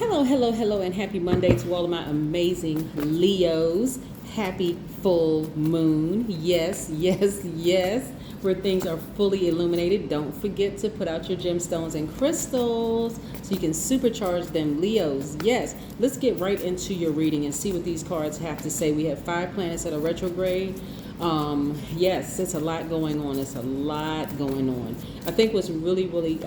Hello, and happy Monday to all of my amazing Leos. Happy full moon. Yes, where things are fully illuminated. Don't forget to put out your gemstones and crystals so you can supercharge them, Leos. Yes, let's get right into your reading and see what these cards have to say. We have 5 planets that are retrograde. Yes, it's a lot going on. I think what's really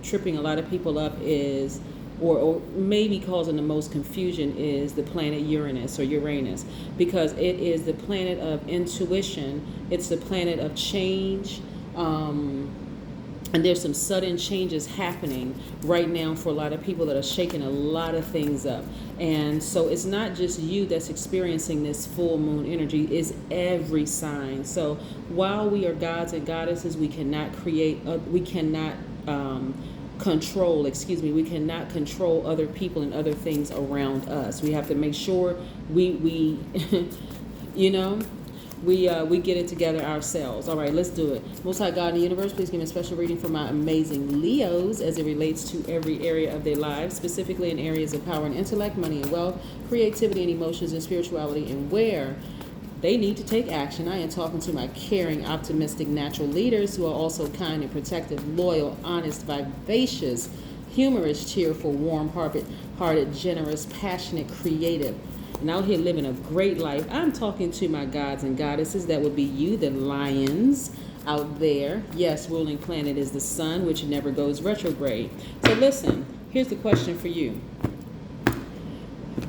tripping a lot of people up is or maybe causing the most confusion is the planet Uranus, because it is the planet of intuition. It's the planet of change. And there's some sudden changes happening right now for a lot of people that are shaking a lot of things up. And so it's not just you that's experiencing this full moon energy, it's every sign. So while we are gods and goddesses, we cannot we cannot control other people and other things around us. We have to make sure we you know, we get it together ourselves. All right, let's do it. Most High God in the universe, please give me a special reading for my amazing Leos as it relates to every area of their lives, specifically in areas of power and intellect, money and wealth, creativity and emotions and spirituality, and where they need to take action. I am talking to my caring, optimistic, natural leaders who are also kind and protective, loyal, honest, vivacious, humorous, cheerful, warm-hearted, generous, passionate, creative, and out here living a great life. I'm talking to my gods and goddesses. That would be you, the lions out there. Yes, ruling planet is the sun, which never goes retrograde. So listen, here's the question for you.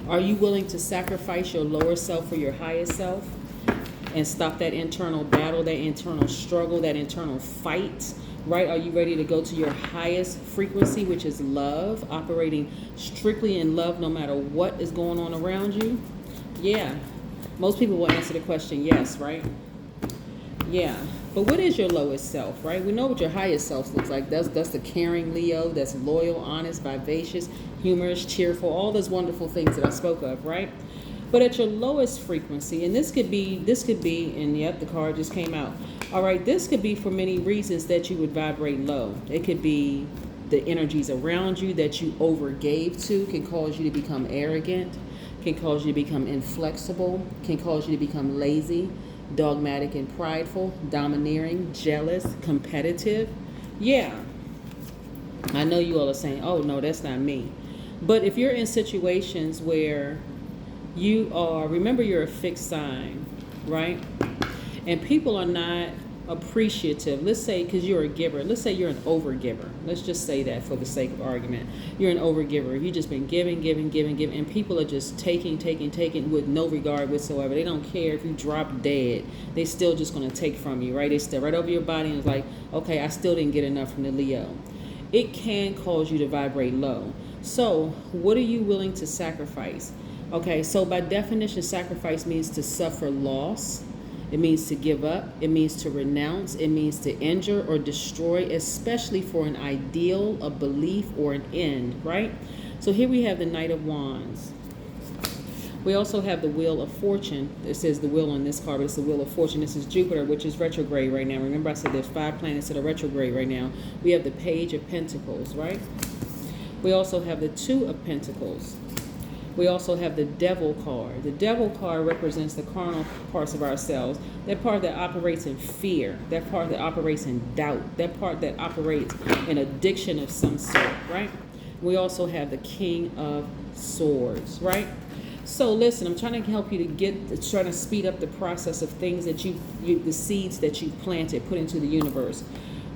Are you willing to sacrifice your lower self for your highest self and stop that internal battle, that internal struggle, that internal fight, right? Are you ready to go to your highest frequency, which is love, operating strictly in love no matter what is going on around you? Yeah. Most people will answer the question yes, right? Yeah. But what is your lowest self, right? We know what your highest self looks like. That's the caring Leo, that's loyal, honest, vivacious, humorous, cheerful, all those wonderful things that I spoke of, right? But at your lowest frequency, and this could be, and yep, the card just came out. All right, this could be for many reasons that you would vibrate low. It could be the energies around you that you overgave to can cause you to become arrogant, can cause you to become inflexible, can cause you to become lazy, dogmatic and prideful, domineering, jealous, competitive. Yeah, I know you all are saying, oh no, that's not me. But if you're in situations where remember you're a fixed sign, right? And people are not appreciative. Let's say, because you're a giver, let's say you're an overgiver. Let's just say that for the sake of argument. You're an overgiver. If you've just been giving, and people are just taking with no regard whatsoever. They don't care if you drop dead. They still just going to take from you, right? They stare right over your body and it's like, okay, I still didn't get enough from the Leo. It can cause you to vibrate low. So what are you willing to sacrifice? Okay, so by definition, sacrifice means to suffer loss. It means to give up. It means to renounce. It means to injure or destroy, especially for an ideal, a belief, or an end, right? So here we have the Knight of Wands. We also have the Wheel of Fortune. It says the wheel on this card, but it's the Wheel of Fortune. This is Jupiter, which is retrograde right now. Remember I said there's 5 planets that are retrograde right now. We have the Page of Pentacles, right? We also have the Two of Pentacles. We also have the Devil card. The Devil card represents the carnal parts of ourselves. That part that operates in fear. That part that operates in doubt. That part that operates in addiction of some sort, right? We also have the King of Swords, right? So listen, I'm trying to help you trying to speed up the process of things that the seeds that you've planted, put into the universe.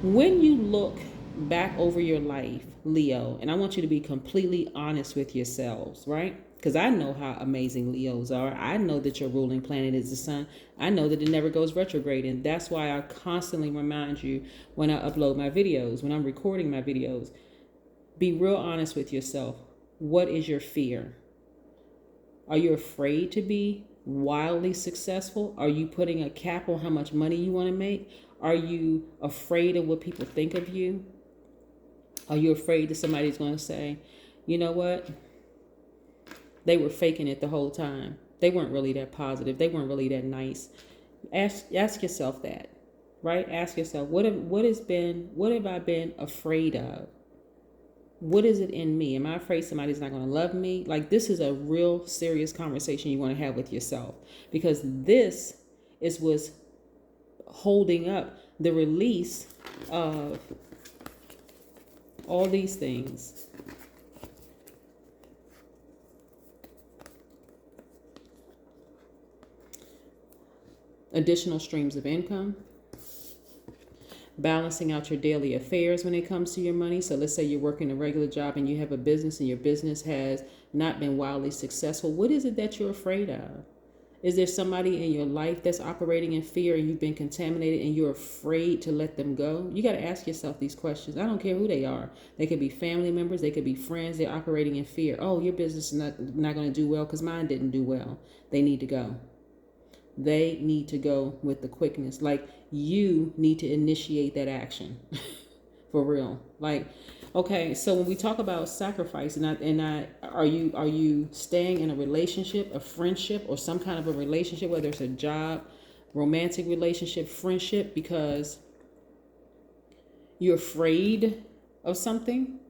When you look back over your life, Leo, and I want you to be completely honest with yourselves, right? Because I know how amazing Leos are. I know that your ruling planet is the sun. I know that it never goes retrograde, and that's why I constantly remind you when I upload my videos, when I'm recording my videos. Be real honest with yourself. What is your fear? Are you afraid to be wildly successful? Are you putting a cap on how much money you want to make? Are you afraid of what people think of you? Are you afraid that somebody's going to say, you know what? They were faking it the whole time. They weren't really that positive. They weren't really that nice. Ask yourself that, right? Ask yourself, what have I been afraid of? What is it in me? Am I afraid somebody's not going to love me? Like, this is a real serious conversation you want to have with yourself, because this is what's holding up the release of all these things. Additional streams of income, balancing out your daily affairs when it comes to your money. So let's say you're working a regular job and you have a business and your business has not been wildly successful. What is it that you're afraid of? Is there somebody in your life that's operating in fear and you've been contaminated and you're afraid to let them go? You got to ask yourself these questions. I don't care who they are. They could be family members. They could be friends. They're operating in fear. Oh, your business is not going to do well because mine didn't do well. They need to go. They need to go with the quickness. Like, you need to initiate that action for real. Like, okay, so when we talk about sacrifice, are you staying in a relationship, a friendship, or some kind of a relationship, whether it's a job, romantic relationship, friendship, because you're afraid of something?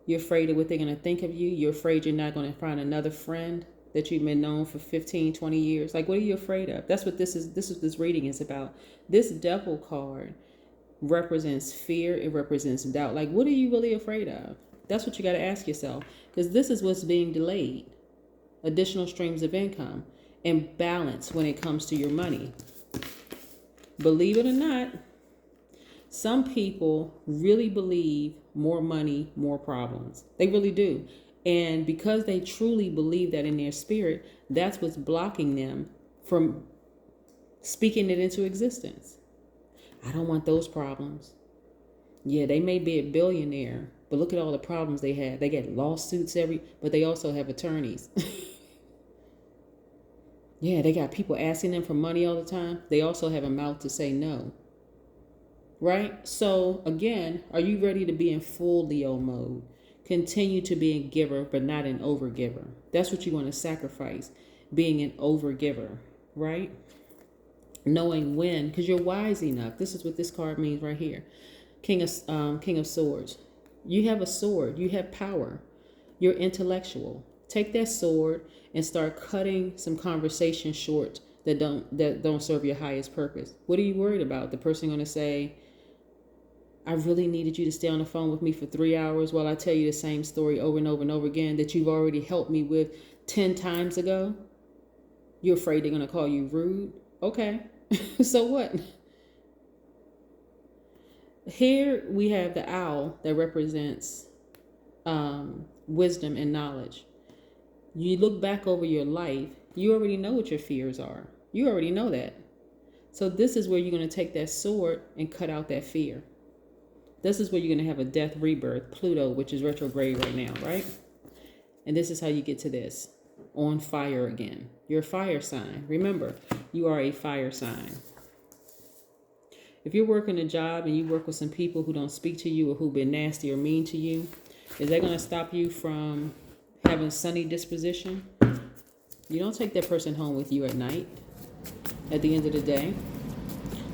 You're afraid of what they're going to think of you. You're afraid you're not going to find another friend that you've been known for 15, 20 years. Like, what are you afraid of? That's what this is. This is what this reading is about. This devil card represents fear. It represents doubt. Like, what are you really afraid of? That's what you got to ask yourself, because this is what's being delayed. Additional streams of income and balance when it comes to your money. Believe it or not, some people really believe more money, more problems. They really do. And because they truly believe that in their spirit, that's what's blocking them from speaking it into existence. I don't want those problems. Yeah, they may be a billionaire, but look at all the problems they have. They get lawsuits but they also have attorneys. Yeah, they got people asking them for money all the time. They also have a mouth to say no. Right? So again, are you ready to be in full Leo mode? Continue to be a giver, but not an overgiver. That's what you want to sacrifice, being an overgiver, right? Knowing when, because you're wise enough. This is what this card means right here. King of Swords. You have a sword. You have power. You're intellectual. Take that sword and start cutting some conversation short that don't serve your highest purpose. What are you worried about? The person going to say, I really needed you to stay on the phone with me for 3 hours while I tell you the same story over and over and over again that you've already helped me with 10 times ago. You're afraid they're going to call you rude? Okay. So what? Here we have the owl that represents wisdom and knowledge. You look back over your life, you already know what your fears are. You already know that. So this is where you're going to take that sword and cut out that fear. This is where you're going to have a death rebirth, Pluto, which is retrograde right now, right? And this is how you get to this, on fire again. You're a fire sign. Remember, you are a fire sign. If you're working a job and you work with some people who don't speak to you or who've been nasty or mean to you, is that going to stop you from having sunny disposition? You don't take that person home with you at night. At the end of the day,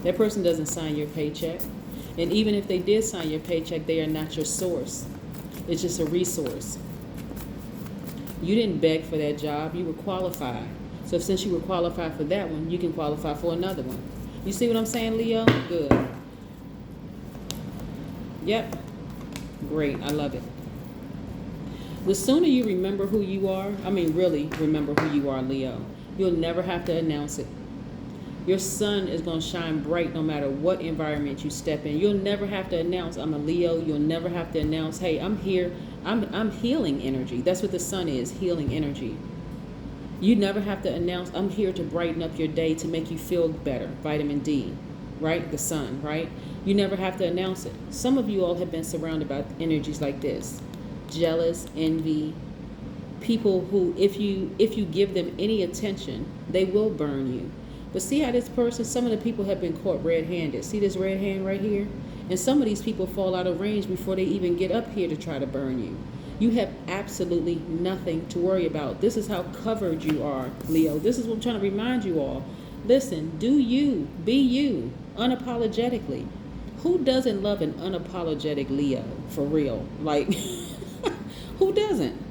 that person doesn't sign your paycheck. And even if they did sign your paycheck, they are not your source. It's just a resource. You didn't beg for that job. You were qualified. So since you were qualified for that one, you can qualify for another one. You see what I'm saying, Leo? Good. Yep. Great. I love it. The sooner you remember who you are, really remember who you are, Leo, you'll never have to announce it. Your sun is going to shine bright no matter what environment you step in. You'll never have to announce, I'm a Leo. You'll never have to announce, hey, I'm here. I'm healing energy. That's what the sun is, healing energy. You never have to announce, I'm here to brighten up your day, to make you feel better. Vitamin D, right? The sun, right? You never have to announce it. Some of you all have been surrounded by energies like this. Jealous, envy, people who, if you give them any attention, they will burn you. But see how this person, some of the people have been caught red-handed. See this red hand right here? And some of these people fall out of range before they even get up here to try to burn you. You have absolutely nothing to worry about. This is how covered you are, Leo. This is what I'm trying to remind you all. Listen, do you, be you, unapologetically. Who doesn't love an unapologetic Leo, for real? Like, Who doesn't?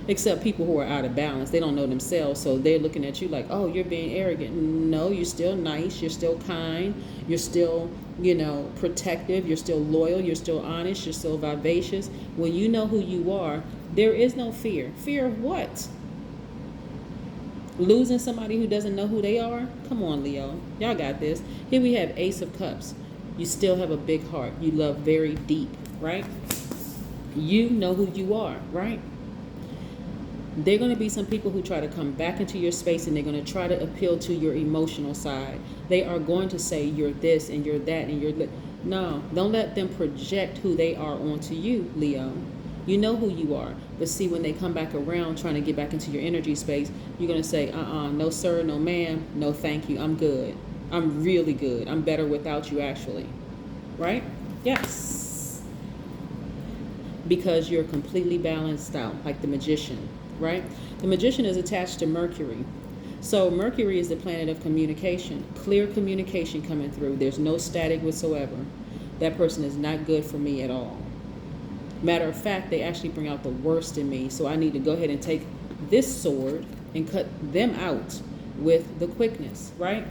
Except people who are out of balance. They don't know themselves, so they're looking at you like, oh, you're being arrogant. No, you're still nice. You're still kind. You're still, protective. You're still loyal. You're still honest. You're still vivacious. When you know who you are, there is no fear. Fear of what? Losing somebody who doesn't know who they are? Come on, Leo. Y'all got this. Here we have Ace of Cups. You still have a big heart. You love very deep, right? You know who you are, right? There are going to be some people who try to come back into your space, and they're going to try to appeal to your emotional side. They are going to say you're this and you're that and you're... No, don't let them project who they are onto you, Leo. You know who you are. But see, when they come back around trying to get back into your energy space, you're going to say, no sir, no ma'am, no thank you, I'm good. I'm really good. I'm better without you, actually. Right? Yes. Because you're completely balanced out, like the magician. Right? The magician is attached to Mercury. So Mercury is the planet of communication. Clear communication coming through. There's no static whatsoever. That person is not good for me at all. Matter of fact, they actually bring out the worst in me. So I need to go ahead and take this sword and cut them out with the quickness, right?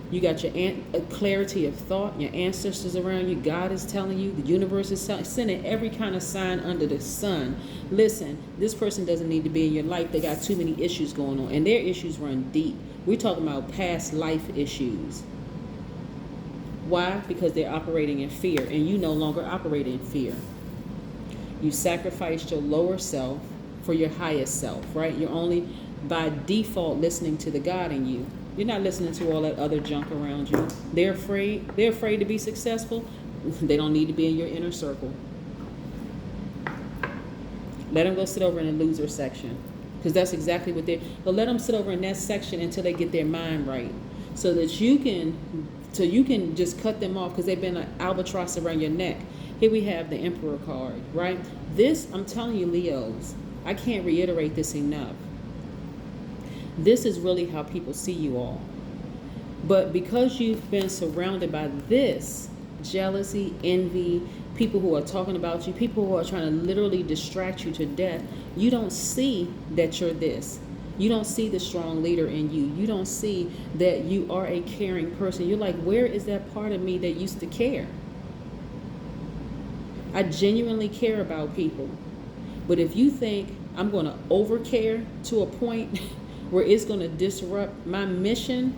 You got your clarity of thought, your ancestors around you, God is telling you, the universe is sending every kind of sign under the sun. Listen, this person doesn't need to be in your life. They got too many issues going on, and their issues run deep. We're talking about past life issues. Why? Because they're operating in fear, and you no longer operate in fear. You sacrificed your lower self for your highest self, right? You're only by default listening to the God in you. You're not listening to all that other junk around you. They're afraid to be successful. They don't need to be in your inner circle. Let them go sit over in the loser section, because that's exactly what they're... But let them sit over in that section until they get their mind right, so that you can just cut them off, because they've been an albatross around your neck. Here we have the Emperor card, right? This, I'm telling you, Leos, I can't reiterate this enough. This is really how people see you all. But because you've been surrounded by this jealousy, envy, people who are talking about you, people who are trying to literally distract you to death, you don't see that you're this. You don't see the strong leader in you. You don't see that you are a caring person. You're like, where is that part of me that used to care? I genuinely care about people. But if you think I'm going to overcare to a point where it's going to disrupt my mission,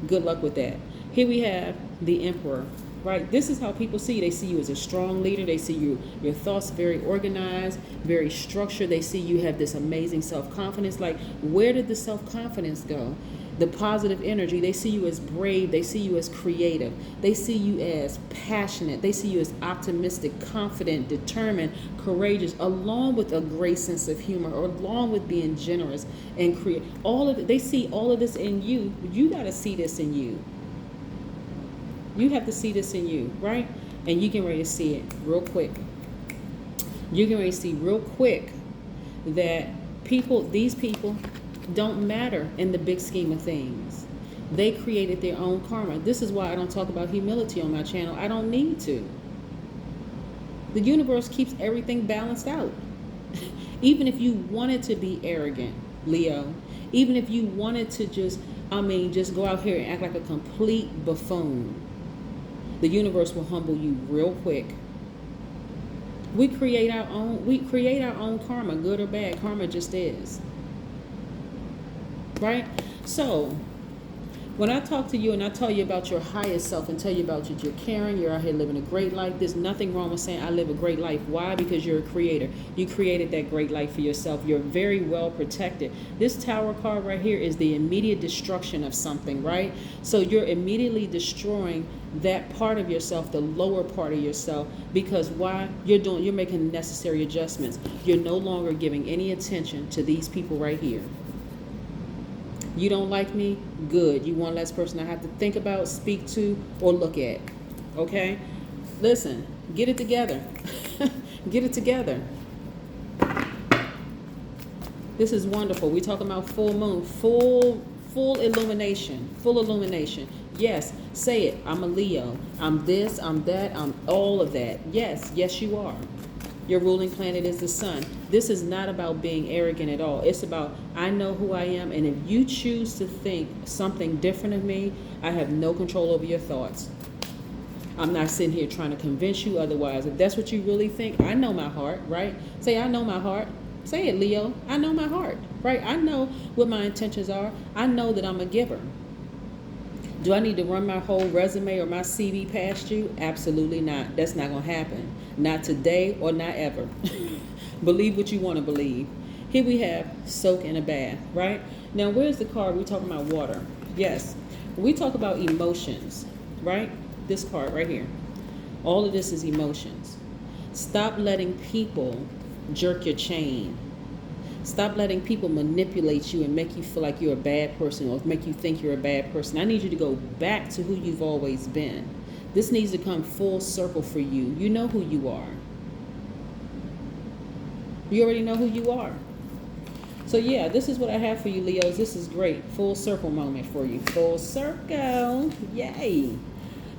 good luck with that. Here we have the Emperor, right? This is how people see you. They see you as a strong leader. They see your thoughts very organized, very structured. They see you have this amazing self-confidence. Like, where did the self-confidence go? The positive energy. They see you as brave. They see you as creative. They see you as passionate. They see you as optimistic, confident, determined, courageous, along with a great sense of humor, or along with being generous and create. They see all of this in you. You got to see this in you. You have to see this in you, right? And you can ready to see it real quick. You can ready to see real quick that these people don't matter in the big scheme of things. They created their own karma. This is why I don't talk about humility on my channel. I don't need to. The universe keeps everything balanced out. Even if you wanted to be arrogant, Leo, even if you wanted to just go out here and act like a complete buffoon, the universe will humble you real quick. We create our own karma, good or bad. Karma just is. Right? So, when I talk to you and I tell you about your highest self and tell you about you're caring, you're out here living a great life, there's nothing wrong with saying I live a great life. Why? Because you're a creator. You created that great life for yourself. You're very well protected. This Tower card right here is the immediate destruction of something, right? So you're immediately destroying that part of yourself, the lower part of yourself, because why? You're making necessary adjustments. You're no longer giving any attention to these people right here. You don't like me? Good. You one less person I have to think about, speak to, or look at. Okay? Listen, get it together. Get it together. This is wonderful. We're talking about full moon, full illumination, full illumination. Yes, say it. I'm a Leo. I'm this, I'm that, I'm all of that. Yes, you are. Your ruling planet is the sun. This is not about being arrogant at all. It's about, I know who I am, and if you choose to think something different of me, I have no control over your thoughts. I'm not sitting here trying to convince you otherwise. If that's what you really think, I know my heart, right? Say, I know my heart. Say it, Leo. I know my heart, right? I know what my intentions are. I know that I'm a giver. Do I need to run my whole resume or my CV past you? Absolutely not. That's not going to happen. Not today or not ever. Believe what you want to believe. Here we have soak in a bath, right? Now, where's the card? We're talking about water. Yes. We talk about emotions, right? This card right here. All of this is emotions. Stop letting people jerk your chain. Stop letting people manipulate you and make you feel like you're a bad person or make you think you're a bad person. I need you to go back to who you've always been. This needs to come full circle for you. You know who you are. You already know who you are. So yeah, this is what I have for you, Leos. This is great. Full circle moment for you. Full circle. Yay.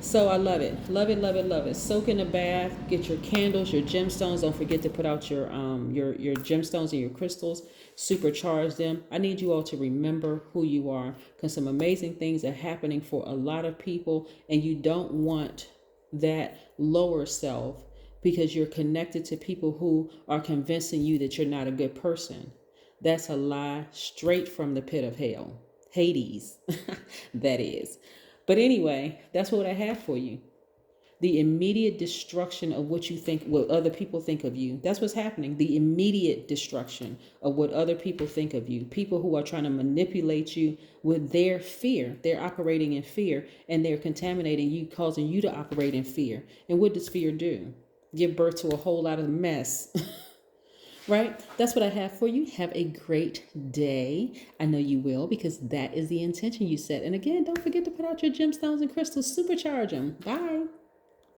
So I love it. Love it, love it, love it. Soak in a bath. Get your candles, your gemstones. Don't forget to put out your gemstones and your crystals. Supercharge them. I need you all to remember who you are, because some amazing things are happening for a lot of people, and you don't want that lower self because you're connected to people who are convincing you that you're not a good person. That's a lie straight from the pit of hell. Hades, that is. But anyway, that's what I have for you. The immediate destruction of what you think, what other people think of you. That's what's happening. The immediate destruction of what other people think of you. People who are trying to manipulate you with their fear. They're operating in fear, and they're contaminating you, causing you to operate in fear. And what does fear do? Give birth to a whole lot of mess. Right? That's what I have for you. Have a great day. I know you will, because that is the intention you set. And again, don't forget to put out your gemstones and crystals. Supercharge them. Bye.